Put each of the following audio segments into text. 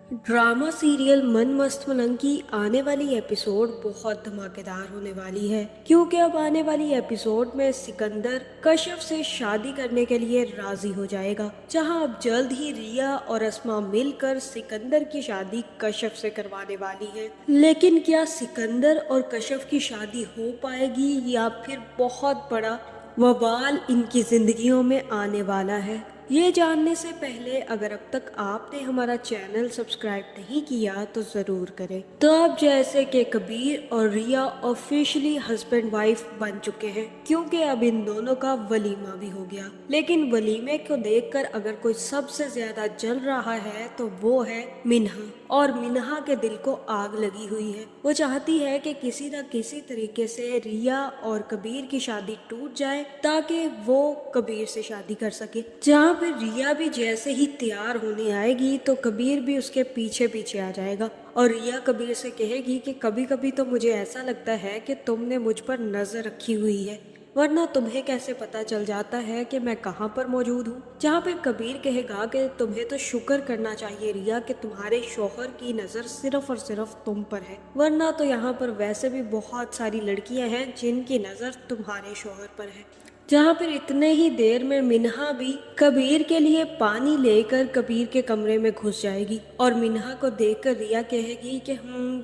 Drama serial मन मस्त मलंग की आने वाली एपिसोड बहुत धमाकेदार होने वाली है, क्योंकि अब आने वाली एपिसोड में सिकंदर कश्यप से शादी करने के लिए राजी हो जाएगा। जहां अब जल्द ही रिया और अस्मा मिलकर सिकंदर की शादी कश्यप से करवाने वाली है। लेकिन क्या सिकंदर और कश्यप की शादी हो पाएगी या फिर बहुत बड़ा बवाल इनकी जिंदगियों में आने वाला है? ये जानने से पहले अगर अब तक आपने हमारा चैनल सब्सक्राइब नहीं किया तो ज़रूर करें। तो अब जैसे कि कबीर और रिया ऑफिशियली हस्बैंड वाइफ बन चुके हैं, क्योंकि अब इन दोनों का वलीमा भी हो गया। लेकिन वलीमे को देखकर अगर कोई सबसे ज्यादा जल रहा है तो वो है मिन्हा। और मिन्हा के दिल को आग लगी हुई है। वो चाहती है कि किसी न किसी तरीके से रिया और कबीर की शादी टूट जाए ताकि वो कबीर से शादी कर सके। जहाँ पे रिया भी जैसे ही तैयार होने आएगी तो कबीर भी उसके पीछे पीछे आ जाएगा और रिया कबीर से कहेगी कि कभी कभी तो मुझे ऐसा लगता है कि तुमने मुझ पर नजर रखी हुई है, वरना तुम्हें कैसे पता चल जाता है कि मैं कहाँ पर मौजूद हूँ। जहाँ पे कबीर कहेगा कि तुम्हें तो शुक्र करना चाहिए रिया कि तुम्हारे शौहर की नज़र सिर्फ और सिर्फ तुम पर है, वरना तो यहाँ पर वैसे भी बहुत सारी लड़कियां हैं जिनकी नज़र तुम्हारे शौहर पर है। जहाँ पर इतने ही देर में मिन्हा भी कबीर के लिए पानी लेकर कबीर के कमरे में घुस जाएगी और मिन्हा को देखकर रिया कहेगी कि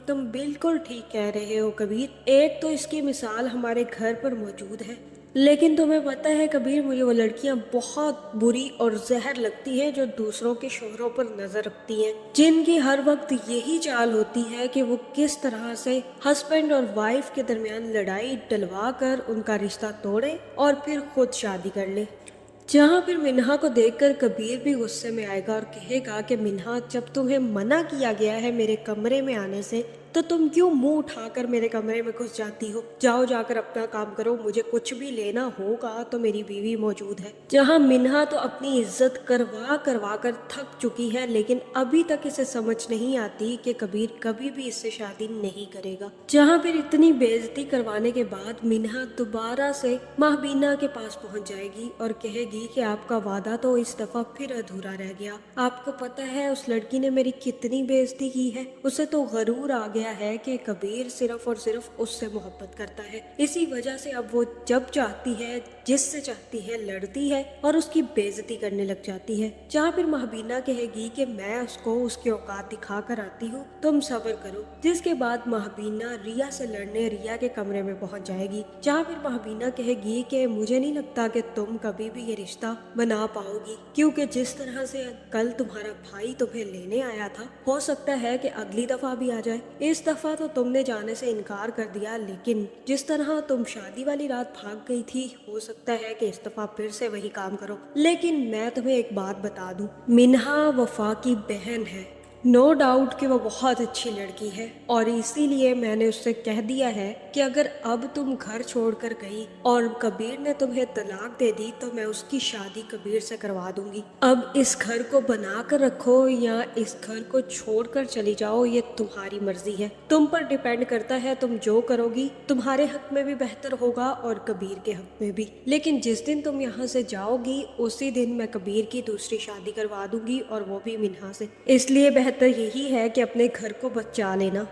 तुम बिल्कुल ठीक कह रहे हो कबीर, एक तो इसकी मिसाल हमारे घर पर मौजूद है, लेकिन तुम्हें पता है कबीर, मुझे वो लड़कियां बहुत बुरी और जहर लगती हैं जो दूसरों के शोहरों पर नजर रखती हैं, जिनकी हर वक्त यही चाल होती है कि वो किस तरह से हस्बैंड और वाइफ के दरमियान लड़ाई डलवा कर उनका रिश्ता तोड़े और फिर खुद शादी कर ले। जहाँ फिर मिन्हा को देखकर कबीर भी गुस्से में आएगा और कहेगा कि मिन्हा, जब तुम्हें मना किया गया है मेरे कमरे में आने से तो तुम क्यों मुंह उठाकर मेरे कमरे में घुस जाती हो? जाओ जाकर अपना काम करो, मुझे कुछ भी लेना होगा तो मेरी बीवी मौजूद है। जहाँ मिन्हा तो अपनी इज्जत करवा करवा कर थक चुकी है, लेकिन अभी तक इसे समझ नहीं आती कि कबीर कभी भी इससे शादी नहीं करेगा। जहाँ फिर इतनी बेइज्जती करवाने के बाद मिन्हा दोबारा से महबीना के पास पहुंच जाएगी और कहेगी कि आपका वादा तो इस दफा फिर अधूरा रह गया। आपको पता है उस लड़की ने मेरी कितनी बेइज्जती की है? उसे तो गरूर आ गया है कि कबीर सिर्फ और सिर्फ उससे मोहब्बत करता है। इसी वजह से अब वो जब चाहती है, जिससे चाहती है, लड़ती है और उसकी बेइज्जती करने लग जाती है। जहाँ फिर महबीना कहेगी कि मैं उसको उसकी औकात दिखा कर आती हूँ, तुम सब्र करो। जिसके बाद महबीना रिया से लड़ने रिया के कमरे में पहुंच जाएगी। जहाँ फिर महबीना कहेगी कि मुझे नहीं लगता कि तुम कभी भी ये रिश्ता बना पाओगी, क्योंकि जिस तरह से कल तुम्हारा भाई तुम्हें लेने आया था, हो सकता है कि अगली दफा भी आ जाए। इस दफा तो तुमने जाने से इनकार कर दिया, लेकिन जिस तरह तुम शादी वाली रात भाग गई थी, हो सकता है कि इस दफा फिर से वही काम करो। लेकिन मैं तुम्हें एक बात बता दूं, मिन्हा वफा की बहन है। नो डाउट कि वो बहुत अच्छी लड़की है और इसीलिए मैंने उससे कह दिया है कि अगर अब तुम घर छोड़कर गई और कबीर ने तुम्हें तलाक दे दी तो मैं उसकी शादी कबीर से करवा दूंगी। अब इस घर को बना कर रखो या इस घर को छोड़कर चली जाओ, ये तुम्हारी मर्जी है, तुम पर डिपेंड करता है। तुम जो करोगी तुम्हारे हक में भी बेहतर होगा और कबीर के हक में भी। लेकिन जिस दिन तुम यहाँ से जाओगी उसी दिन मैं कबीर की दूसरी शादी करवा दूंगी और वो भी मिन्हा से। इसलिए बेहतर यही है कि अपने घर को बचा लेना।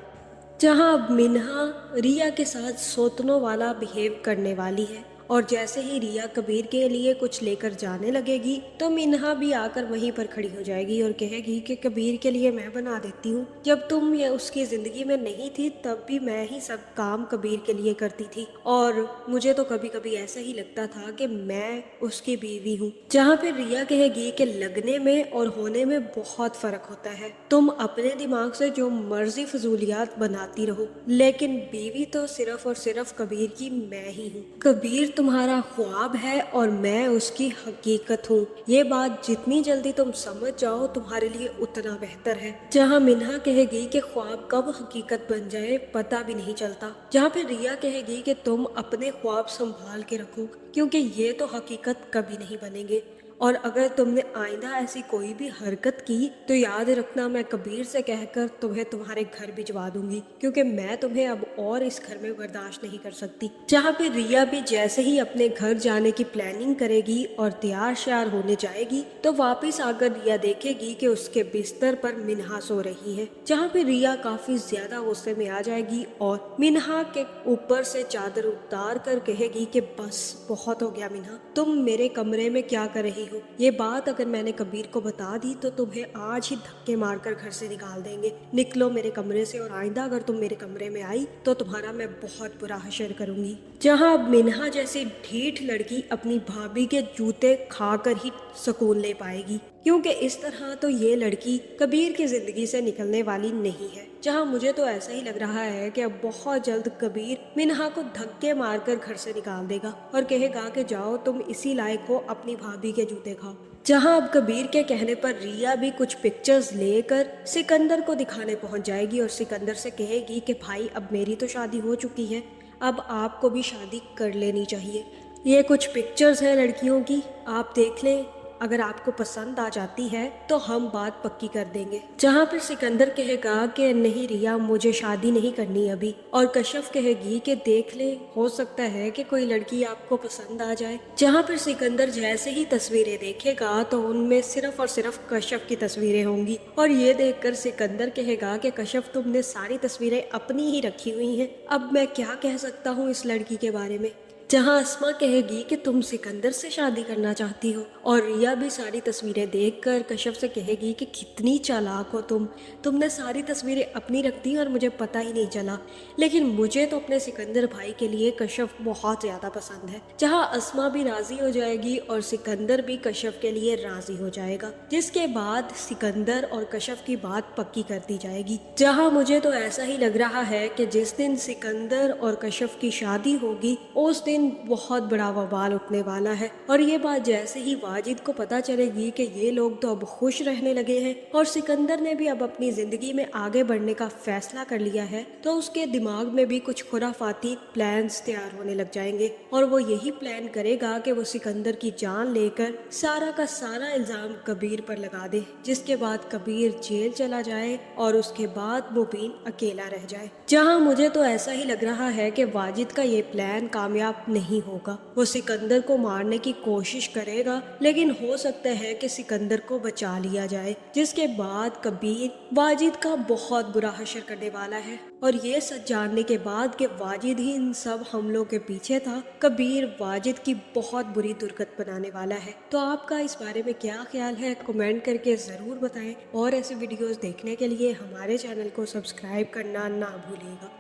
जहां अब मिन्हा रिया के साथ सौतनों वाला बिहेव करने वाली है और जैसे ही रिया कबीर के लिए कुछ लेकर जाने लगेगी तो मिन्हा भी आकर वहीं पर खड़ी हो जाएगी और कहेगी कि कबीर के लिए मैं बना देती हूँ। जब तुम ये उसकी जिंदगी में नहीं थी तब भी मैं ही सब काम कबीर के लिए करती थी और मुझे तो कभी कभी ऐसा ही लगता था कि मैं उसकी बीवी हूँ। जहाँ पे रिया कहेगी कि लगने में और होने में बहुत फर्क होता है। तुम अपने दिमाग से जो मर्जी फजूलियात बनाती रहो, लेकिन बीवी तो सिर्फ और सिर्फ कबीर की मैं ही हूँ। कबीर तुम्हारा ख्वाब है और मैं उसकी हकीकत हूँ। ये बात जितनी जल्दी तुम समझ जाओ तुम्हारे लिए उतना बेहतर है। जहाँ मिन्हा कहेगी कि ख्वाब कब हकीकत बन जाए पता भी नहीं चलता। जहाँ पे रिया कहेगी कि तुम अपने ख्वाब संभाल के रखो, क्योंकि ये तो हकीकत कभी नहीं बनेंगे। और अगर तुमने आइंदा ऐसी कोई भी हरकत की तो याद रखना मैं कबीर से कहकर तुम्हें तुम्हारे घर भिजवा दूंगी, क्योंकि मैं तुम्हें अब और इस घर में बर्दाश्त नहीं कर सकती। जहाँ पे रिया भी जैसे ही अपने घर जाने की प्लानिंग करेगी और तैयार श्यार होने जाएगी तो वापस आकर रिया देखेगी कि उसके बिस्तर पर मिन्हा सो रही है। जहाँ पे रिया काफी ज्यादा गुस्से में आ जाएगी और मिन्हा के ऊपर से चादर उतार कर कहेगी कि बस बहुत हो गया मिन्हा, तुम मेरे कमरे में क्या कर रही हो। ये बात अगर मैंने कबीर को बता दी तो तुम्हें आज ही धक्के मारकर घर से निकाल देंगे। निकलो मेरे कमरे से, और आइंदा अगर तुम मेरे कमरे में आई तो तुम्हारा मैं बहुत बुरा हशर करूंगी। जहाँ अब मिन्हा जैसी ढीठ लड़की अपनी भाभी के जूते खाकर ही सुकून ले पाएगी, क्योंकि इस तरह तो ये लड़की कबीर की जिंदगी से निकलने वाली नहीं है। जहाँ मुझे तो ऐसा ही लग रहा है कि अब बहुत जल्द कबीर मिन्हा को धक्के मारकर घर से निकाल देगा और कहेगा कि जाओ तुम इसी लायक हो, अपनी भाभी के जूते खाओ। जहाँ अब कबीर के कहने पर रिया भी कुछ पिक्चर्स लेकर सिकंदर को दिखाने पहुंच जाएगी और सिकंदर से कहेगी कि भाई अब मेरी तो शादी हो चुकी है, अब आपको भी शादी कर लेनी चाहिए। ये कुछ पिक्चर्स हैं लड़कियों की, आप देख लें, अगर आपको पसंद आ जाती है तो हम बात पक्की कर देंगे। जहाँ पर सिकंदर कहेगा कि नहीं रिया मुझे शादी नहीं करनी अभी, और कश्यप कहेगी कि देख ले, हो सकता है कि कोई लड़की आपको पसंद आ जाए। जहाँ पर सिकंदर जैसे ही तस्वीरें देखेगा तो उनमें सिर्फ और सिर्फ कश्यप की तस्वीरें होंगी, और ये देखकर सिकंदर कहेगा कि कश्यप तुमने सारी तस्वीरें अपनी ही रखी हुई हैं, अब मैं क्या कह सकता हूँ इस लड़की के बारे में। जहाँ अस्मा कहेगी कि तुम सिकंदर से शादी करना चाहती हो, और रिया भी सारी तस्वीरें देखकर कश्यप से कहेगी कि कितनी चालाक हो तुमने सारी तस्वीरें अपनी रख दी और मुझे पता ही नहीं चला। लेकिन मुझे तो अपने सिकंदर भाई के लिए कश्यप बहुत ज़्यादा पसंद है। जहाँ अस्मा भी राज़ी हो जाएगी और सिकंदर भी कश्यप के लिए राज़ी हो जाएगा, जिसके बाद सिकंदर और कश्यप की बात पक्की कर दी जाएगी। जहाँ मुझे तो ऐसा ही लग रहा है कि जिस दिन सिकंदर और कश्यप की शादी होगी उस दिन बहुत बड़ा बवाल उठने वाला है। और ये बात जैसे ही वाजिद को पता चलेगी कि ये लोग तो अब खुश रहने लगे हैं और सिकंदर ने भी अब अपनी जिंदगी में आगे बढ़ने का फैसला कर लिया है, तो उसके दिमाग में भी कुछ खुराफाती प्लान्स तैयार होने लग जाएंगे, और वो यही प्लान करेगा कि वो सिकंदर की जान लेकर सारा का सारा इल्जाम कबीर पर लगा दे, जिसके बाद कबीर जेल चला जाए और उसके बाद मुबीन अकेला रह जाए। जहाँ मुझे तो ऐसा ही लग रहा है कि वाजिद का ये प्लान कामयाब नहीं होगा। वो सिकंदर को मारने की कोशिश करेगा, लेकिन हो सकता है कि सिकंदर को बचा लिया जाए, जिसके बाद कबीर वाजिद का बहुत बुरा हशर करने वाला है। और ये सच जानने के बाद कि वाजिद ही इन सब हमलों के पीछे था, कबीर वाजिद की बहुत बुरी दुर्गत बनाने वाला है। तो आपका इस बारे में क्या ख्याल है, कमेंट करके ज़रूर बताएं, और ऐसे वीडियोस देखने के लिए हमारे चैनल को सब्सक्राइब करना ना भूलिएगा।